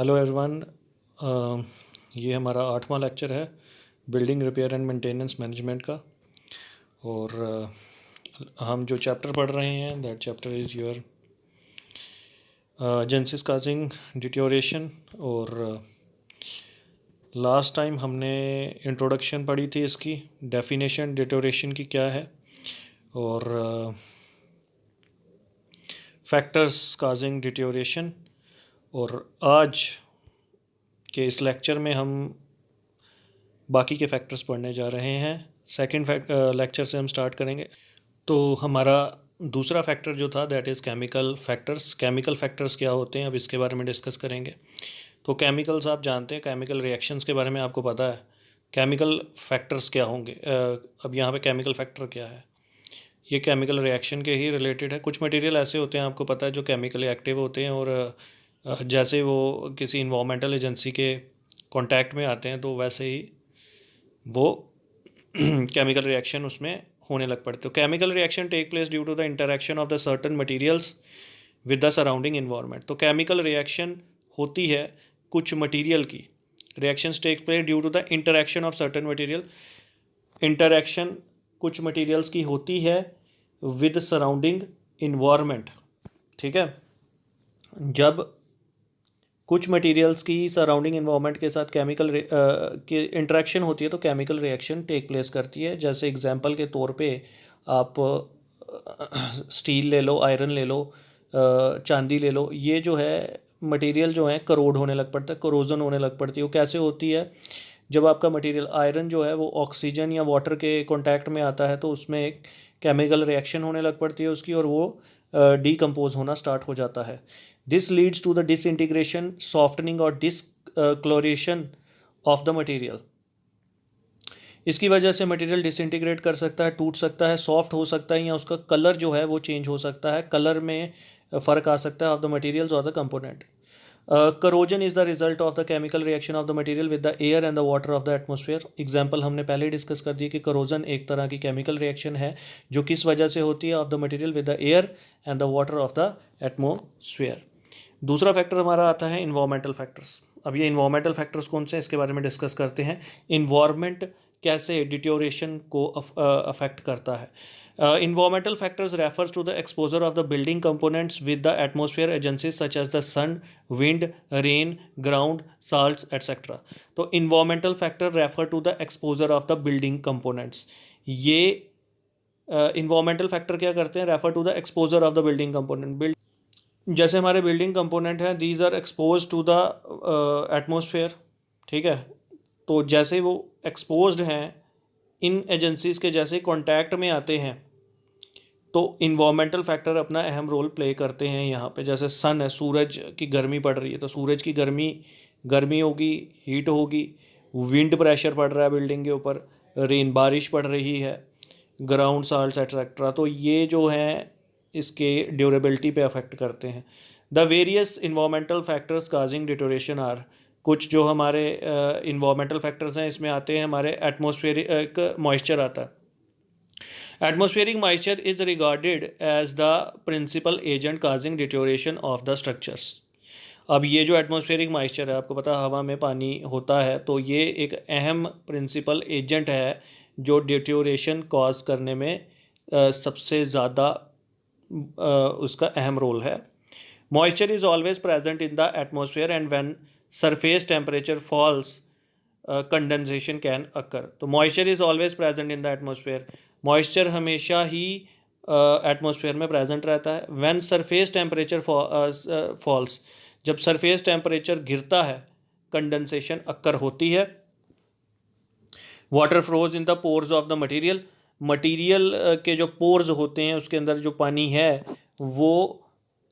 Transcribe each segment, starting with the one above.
Hello everyone. ये हमारा 8वां lecture है building repair and maintenance management का। और हम जो चैप्टर पढ़ रहे हैं that chapter is your agencies causing deterioration. और लास्ट टाइम हमने इंट्रोडक्शन पढ़ी थी, इसकी डेफिनेशन डिटोरेशन की क्या है, और फैक्टर्स काजिंग डिटोरेशन। और आज के इस लेक्चर में हम बाकी के फैक्टर्स पढ़ने जा रहे हैं। सेकंड लेक्चर से हम स्टार्ट करेंगे। तो हमारा दूसरा फैक्टर जो था that is chemical factors. Chemical factors क्या होते हैं, अब इसके बारे में डिस्कस करेंगे। तो केमिकल्स आप जानते हैं, केमिकल रिएक्शंस के बारे में आपको पता है। केमिकल फैक्टर्स क्या होंगे? अब यहाँ पे केमिकल फैक्टर क्या है, ये केमिकल रिएक्शन के ही रिलेटेड है। कुछ मटेरियल ऐसे होते हैं, आपको पता है, जो केमिकली एक्टिव होते हैं, और जैसे वो किसी इन्वामेंटल एजेंसी के कांटेक्ट में आते हैं तो वैसे ही वो केमिकल रिएक्शन उसमें होने लग पड़ते। तो chemical reaction take place due to the interaction of the certain materials with the surrounding environment. तो केमिकल रिएक्शन होती है कुछ मटेरियल की, reactions take place due to the interaction of certain material. Interaction कुछ मटेरियल्स की होती है with surrounding environment, ठीक है। जब कुछ मटेरियल्स की सराउंडिंग इन्वायरमेंट के साथ केमिकल की इंटरेक्शन होती है तो केमिकल रिएक्शन टेक प्लेस करती है। जैसे एग्जांपल के तौर पे आप स्टील ले लो, आयरन ले लो, चांदी ले लो, ये जो है मटेरियल जो है करोड होने लग पड़ता है, करोजन होने लग पड़ती है। वो कैसे होती है? जब आपका मटेरियल आयरन जो है वो ऑक्सीजन या वाटर के कांटेक्ट में आता है तो उसमें एक केमिकल रिएक्शन होने लग पड़ती है उसकी, और वो डीकम्पोज होना स्टार्ट हो जाता है। This leads to the disintegration, softening और डिसक्लोरेशन ऑफ द मटेरियल। इसकी वजह से मटेरियल डिसइंटीग्रेट कर सकता है, टूट सकता है, सॉफ्ट हो सकता है, या उसका कलर जो है वो चेंज हो सकता है, कलर में फ़र्क आ सकता है ऑफ द मटेरियल्स और the component. Corrosion is the result of the chemical reaction of the material with the air and the water of the atmosphere. Example हमने पहले ही डिस्कस कर दिया कि करोजन एक तरह की केमिकल रिएक्शन है जो किस वजह से होती है, of the material with the air and the water of the atmosphere. दूसरा फैक्टर हमारा आता है इन्वायरमेंटल फैक्टर्स। अब ये इन्वायरमेंटल फैक्टर्स कौन से हैं इसके बारे में डिस्कस करते हैं। इन्वायरमेंट कैसे डिटोरेशन को अफेक्ट करता है। Environmental factors refers to the exposure of the building components with the atmosphere agencies such as the sun, wind, rain, ground, salts, etc. तो environmental factor refer to the exposure of the building components। ये environmental factor क्या करते हैं? refer to the exposure of the building component। जैसे हमारे building component हैं, these are expose to the atmosphere, ठीक है। तो जैसे वो एक्सपोज्ड हैं, इन एजेंसीज के जैसे कांटेक्ट में आते हैं तो इन्वामेंटल फैक्टर अपना अहम रोल प्ले करते हैं यहाँ पे। जैसे सन है, सूरज की गर्मी पड़ रही है तो सूरज की गर्मी होगी, हीट होगी। विंड प्रेशर पड़ रहा है बिल्डिंग के ऊपर, रेन बारिश पड़ रही है, ग्राउंड साल्ट्स एक्सेट्रा। तो ये जो है इसके ड्यूरेबिलिटी पे अफेक्ट करते हैं। The various environmental factors causing deterioration are. कुछ जो हमारे इन्वामेंटल फैक्टर्स हैं इसमें आते हैं हमारे एटमोस्फेरिक मॉइस्चर आता है। Atmospheric moisture is regarded as the principal agent causing deterioration of the structures. अब ये जो एटमॉस्फेरिक मॉइस्चर है, आपको पता है हवा में पानी होता है, तो ये एक अहम प्रिंसिपल एजेंट है जो डिटोरेशन कॉज करने में सबसे ज़्यादा उसका अहम रोल है। Moisture is always present in the atmosphere and when surface temperature falls condensation can occur. तो moisture is always present in the atmosphere. Moisture हमेशा ही एटमोसफेयर में प्रेजेंट रहता है। व्हेन सरफेस टेम्परेचर फॉल्स, जब सरफेस टेम्परेचर गिरता है condensation occur होती है। Water flows in the pores of the material. Material के जो पोर्स होते हैं उसके अंदर जो पानी है वो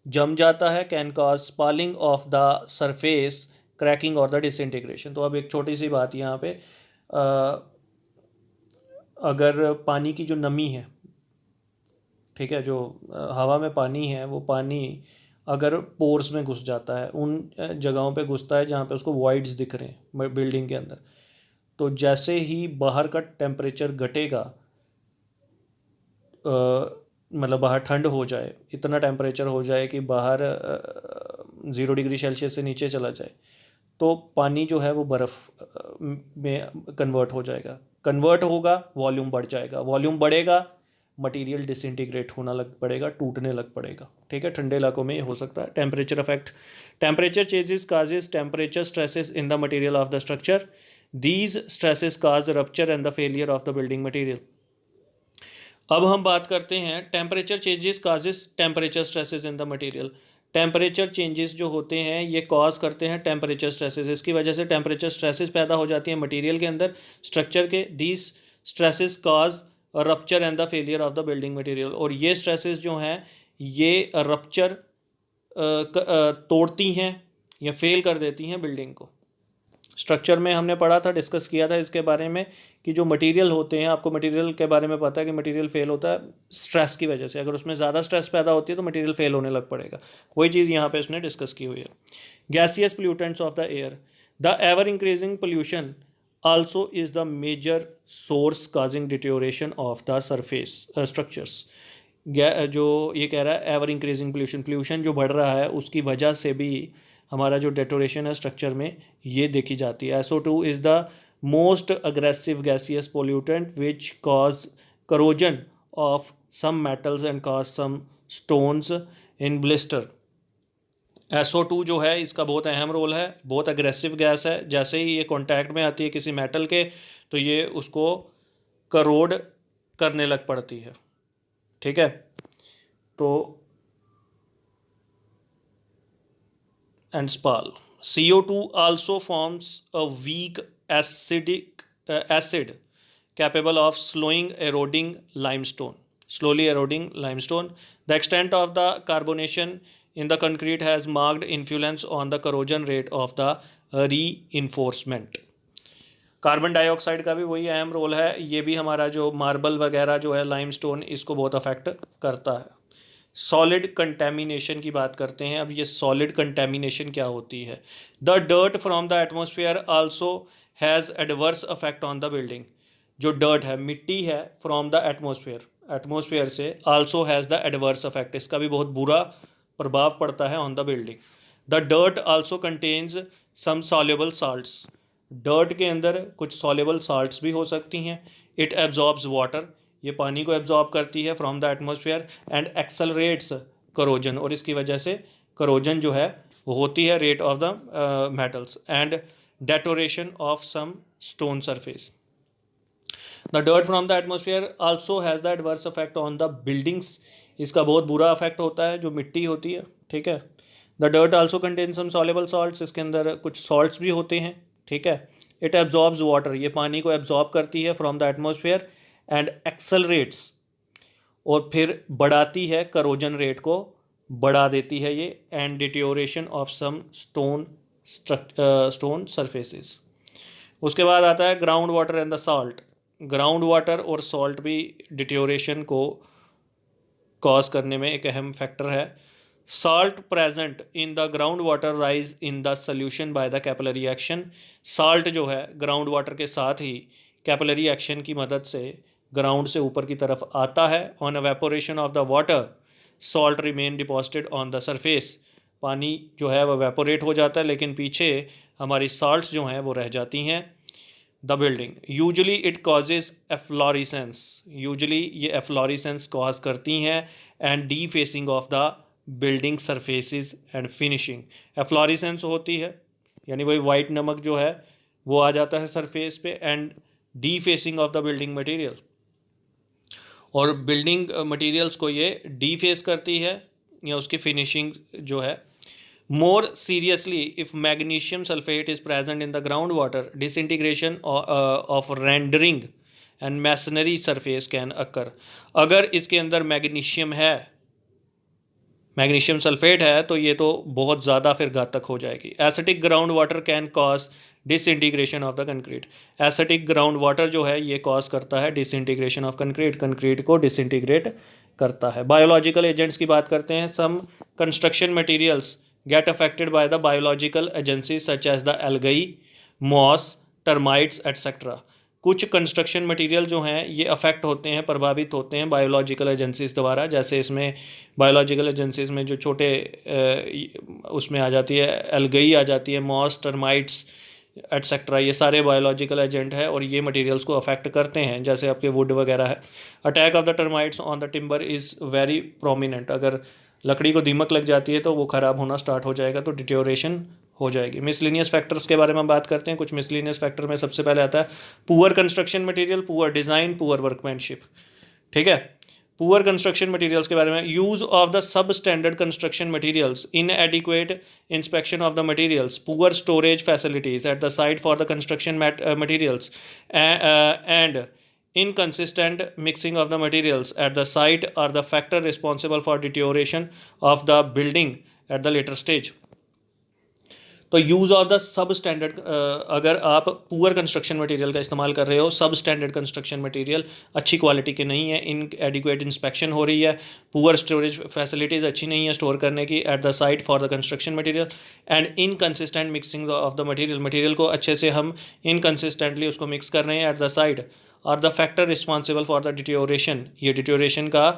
जम जाता है। Can cause spalling of the surface, cracking और द डिसइंटीग्रेशन। तो अब एक छोटी सी बात यहाँ पे, अगर पानी की जो नमी है, ठीक है, जो हवा में पानी है, वो पानी अगर पोर्स में घुस जाता है, उन जगहों पे घुसता है जहाँ पे उसको वॉइड्स दिख रहे हैं बिल्डिंग के अंदर, तो जैसे ही बाहर का टेम्परेचर घटेगा, मतलब बाहर ठंड हो जाए, इतना टेम्परेचर हो जाए कि बाहर 0 डिग्री सेल्सियस से नीचे चला जाए तो पानी जो है वो बर्फ़ में कन्वर्ट हो जाएगा, कन्वर्ट होगा, वॉल्यूम बढ़ जाएगा, वॉल्यूम बढ़ेगा, मटेरियल डिसइंटीग्रेट होना लग पड़ेगा, टूटने लग पड़ेगा। ठीक है, ठंडे इलाकों में ये हो सकता है। Temperature effect, temperature changes causes temperature stresses in the material of the structure, these stresses cause rupture and the failure of the building material. अब हम बात करते हैं temperature changes causes temperature stresses in the material. Temperature changes जो होते हैं ये cause करते हैं टेम्परेचर स्ट्रेसेस, इसकी वजह से टेम्परेचर स्ट्रेसेस पैदा हो जाती हैं मटेरियल के अंदर, स्ट्रक्चर के। These stresses cause rupture and the failure of the building material, और ये स्ट्रेसेस जो हैं ये रप्चर तोड़ती हैं या फेल कर देती हैं बिल्डिंग को। स्ट्रक्चर में हमने पढ़ा था, डिस्कस किया था इसके बारे में कि जो मटेरियल होते हैं, आपको मटेरियल के बारे में पता है कि मटेरियल फेल होता है स्ट्रेस की वजह से, अगर उसमें ज़्यादा स्ट्रेस पैदा होती है तो मटेरियल फेल होने लग पड़ेगा। वही चीज़ यहाँ पे उसने डिस्कस की हुई है। Gaseous pollutants of the air, the ever increasing pollution also is the major source causing deterioration of the surface structures. जो ये कह रहा है एवर इंक्रीजिंग पोल्यूशन जो बढ़ रहा है उसकी वजह से भी हमारा जो डेटोरेशन है स्ट्रक्चर में ये देखी जाती है। SO2 is the most aggressive gaseous pollutant which cause corrosion of some metals and cause some stones in blister. SO2 जो है इसका बहुत अहम रोल है, बहुत अग्रेसिव गैस है, जैसे ही ये कॉन्टैक्ट में आती है किसी मेटल के तो ये उसको करोड करने लग पड़ती है। ठीक है, तो and spall. CO2 also forms a weak acidic acid capable of slowly eroding limestone. The extent of the carbonation in the concrete has marked influence on the corrosion rate of the reinforcement. Carbon dioxide का भी वही अहम role है, ये भी हमारा जो marble वगैरह जो है लाइमस्टोन इसको बहुत अफेक्ट करता है। सॉलिड कंटेमिनेशन की बात करते हैं। अब ये सॉलिड कंटेमिनेशन क्या होती है? The dirt from the atmosphere also has adverse affect on the building. जो डर्ट है, मिट्टी है, फ्रॉम द एटमोसफियर से also has the adverse affect, इसका भी बहुत बुरा प्रभाव पड़ता है on the building. The dirt also contains some soluble salts. Dirt के अंदर कुछ सॉल्युबल साल्ट्स भी हो सकती हैं। इट एब्जॉर्ब्स वाटर, ये पानी को एब्जॉर्ब करती है from the atmosphere and accelerates corrosion, और इसकी वजह से करोजन जो है वो होती है rate of the metals and deterioration of some stone surface. The dirt from the atmosphere also has the adverse affect on the buildings, इसका बहुत बुरा अफेक्ट होता है जो मिट्टी होती है। ठीक है, the dirt also contain some soluble salts, इसके अंदर कुछ सॉल्ट्स भी होते हैं। ठीक है, इट एब्जॉर्ब्स वाटर, ये पानी को एब्जॉर्ब करती है from the atmosphere and accelerates, और फिर बढ़ाती है करोजन रेट को, बढ़ा देती है ये, and deterioration of some stone surfaces. उसके बाद आता है ground water and the salt. Ground water और सॉल्ट भी डिटेरियोरेशन को कॉज करने में एक अहम फैक्टर है। Salt present in the ground water rise in the solution by the capillary action. Salt जो है ग्राउंड वाटर के साथ ही कैपिलरी एक्शन की मदद से ग्राउंड से ऊपर की तरफ आता है। On evaporation of the water salt remain deposited on the surface, पानी जो है वह वेपोरेट हो जाता है लेकिन पीछे हमारी साल्ट्स जो हैं वो रह जाती हैं। The building usually it causes efflorescence, usually ये एफ्लोरिसेंस कॉज करती हैं and defacing of the building surfaces and finishing. Efflorescence होती है यानी वही वाइट नमक जो है वो आ जाता है सरफेस पे, and defacing of the building material, और बिल्डिंग मटेरियल्स को ये डी फेस करती है या उसकी फिनिशिंग जो है। More seriously if magnesium sulphate is present in the ground water disintegration of rendering and masonry surface can occur. अगर इसके अंदर मैग्नीशियम है, मैग्नीशियम सल्फेट है, तो ये तो बहुत ज़्यादा फिर घातक हो जाएगी। Acidic ground water can cause disintegration of the concrete. Acidic ground water जो है ये कॉज करता है डिसइंटीग्रेशन ऑफ कंक्रीट, कंक्रीट को डिसइंटीग्रेट करता है। बायोलॉजिकल एजेंट्स की बात करते हैं। Some construction materials get affected by the biological agencies such as the algae, moss, termites etcetera. कुछ कंस्ट्रक्शन मटेरियल जो हैं ये अफेक्ट होते हैं, प्रभावित होते हैं बायोलॉजिकल एजेंसीज द्वारा। जैसे इसमें बायोलॉजिकल एजेंसीज में जो छोटे उसमें आ जाती है एल्गई आ जाती है, मॉस, टर्माइट्स एटसेट्रा, ये सारे बायोलॉजिकल एजेंट है और ये मटेरियल्स को अफेक्ट करते हैं, जैसे आपके वुड वगैरह है। Attack of the termites on the timber is very prominent. अगर लकड़ी को दीमक लग जाती है तो वो ख़राब होना स्टार्ट हो जाएगा, तो डिटोरेशन हो जाएगी। मिसलिनियस फैक्टर्स के बारे में बात करते हैं। कुछ मिसलिनियस फैक्टर में सबसे पहले आता है poor construction material, poor design, poor workmanship. ठीक है, पुअर कंस्ट्रक्शन मटेरियल्स के बारे में, use of the sub standard construction materials, इनएडिक्वेट inspection of the materials, poor storage facilities eight the site for the construction materials and inconsistent mixing of the materials at the site are the factor responsible for deterioration of the building at the later stage. तो use of the sub standard, अगर आप poor construction material का इस्तेमाल कर रहे हो, सब standard construction material अच्छी क्वालिटी के नहीं है, इन एडिक्वेट इंस्पेक्शन हो रही है, पुअर स्टोरेज फैसिलिटीज़ अच्छी नहीं है स्टोर करने की eight the site for the construction material, and inconsistent mixing of the material, material को अच्छे से हम इनकन्सिस्टेंटली उसको मिक्स कर रहे हैं एट द साइट, और the factor responsible for the deterioration, ये डिटोरेशन का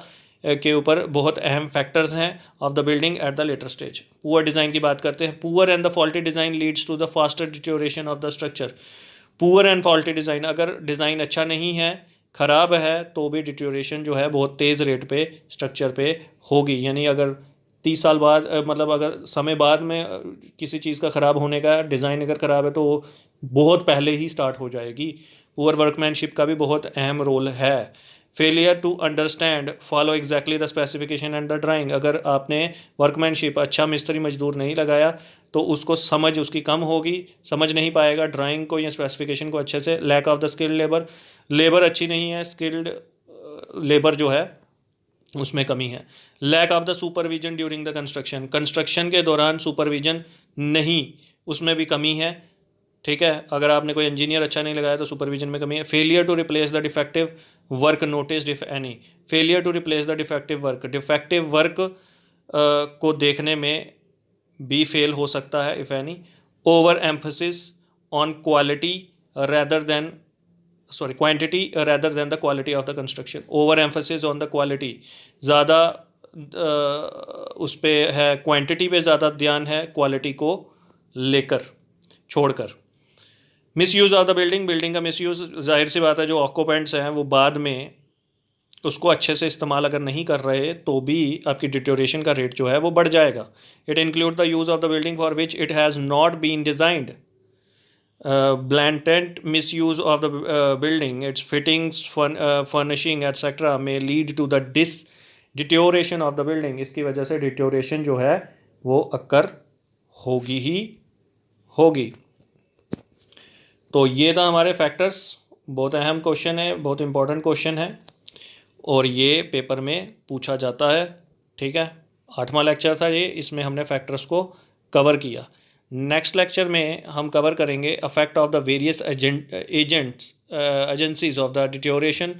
के ऊपर बहुत अहम फैक्टर्स हैं of the building at the latter stage. Poor design की बात करते हैं। Poor and the faulty design leads to the faster deterioration of the structure. Poor and faulty design, अगर डिज़ाइन अच्छा नहीं है, ख़राब है, तो भी डिटोरेशन जो है बहुत तेज़ रेट पे स्ट्रक्चर पे होगी। यानी अगर 30 साल बाद मतलब अगर समय बाद में किसी चीज़ का ख़राब होने का, डिज़ाइन अगर ख़राब है तो वो बहुत पहले ही स्टार्ट हो जाएगी। पुअर वर्कमैनशिप का भी बहुत अहम रोल है। Failure to understand follow exactly the specification and the drawing, अगर आपने वर्कमैनशिप अच्छा मिस्त्री मजदूर नहीं लगाया तो उसको समझ उसकी कम होगी, समझ नहीं पाएगा ड्राइंग को या स्पेसिफिकेशन को अच्छे से। Lack of the skilled labour, labour अच्छी नहीं है, स्किल्ड लेबर जो है उसमें कमी है। Lack of the supervision during the construction, construction के दौरान सुपरविजन नहीं, उसमें भी कमी है। ठीक है, अगर आपने कोई इंजीनियर अच्छा नहीं लगाया तो सुपरविजन में कमी है। Failure to replace the defective work noticed if any, failure to replace the defective work, defective work को देखने में भी फेल हो सकता है if any. Over emphasis on quality rather than quantity rather than the quality of the construction, over emphasis on the quality, ज़्यादा उस पर है, क्वांटिटी पे ज़्यादा ध्यान है, क्वालिटी को लेकर छोड़कर। Miss use of the building, building का मिस यूज़, जाहिर सी बात है जो ऑक्यूपेंट्स हैं वो बाद में उसको अच्छे से इस्तेमाल अगर नहीं कर रहे तो भी आपकी डिटोरेशन का रेट जो है वो बढ़ जाएगा। It include the use of the building for which it has not been designed, blatant misuse of the building, its fittings, furnishing etc. may lead to the deterioration of the building, इसकी वजह से deterioration जो है वो occur होगी ही होगी। तो ये था हमारे फैक्टर्स, बहुत अहम क्वेश्चन है, बहुत इंपॉर्टेंट क्वेश्चन है और ये पेपर में पूछा जाता है। ठीक है, 8वां लेक्चर था ये, इसमें हमने फैक्टर्स को कवर किया। नेक्स्ट लेक्चर में हम कवर करेंगे affect of the various agencies of the deterioration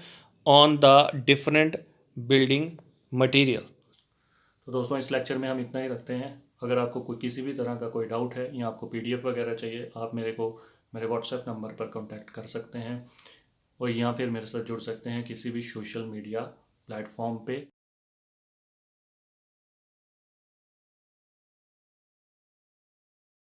on the different building material. तो दोस्तों इस लेक्चर में हम इतना ही रखते हैं। अगर आपको कोई किसी भी तरह का कोई डाउट है या आपको PDF वगैरह चाहिए, आप मेरे व्हाट्सएप नंबर पर कांटेक्ट कर सकते हैं और या फिर मेरे साथ जुड़ सकते हैं किसी भी सोशल मीडिया प्लेटफॉर्म पे।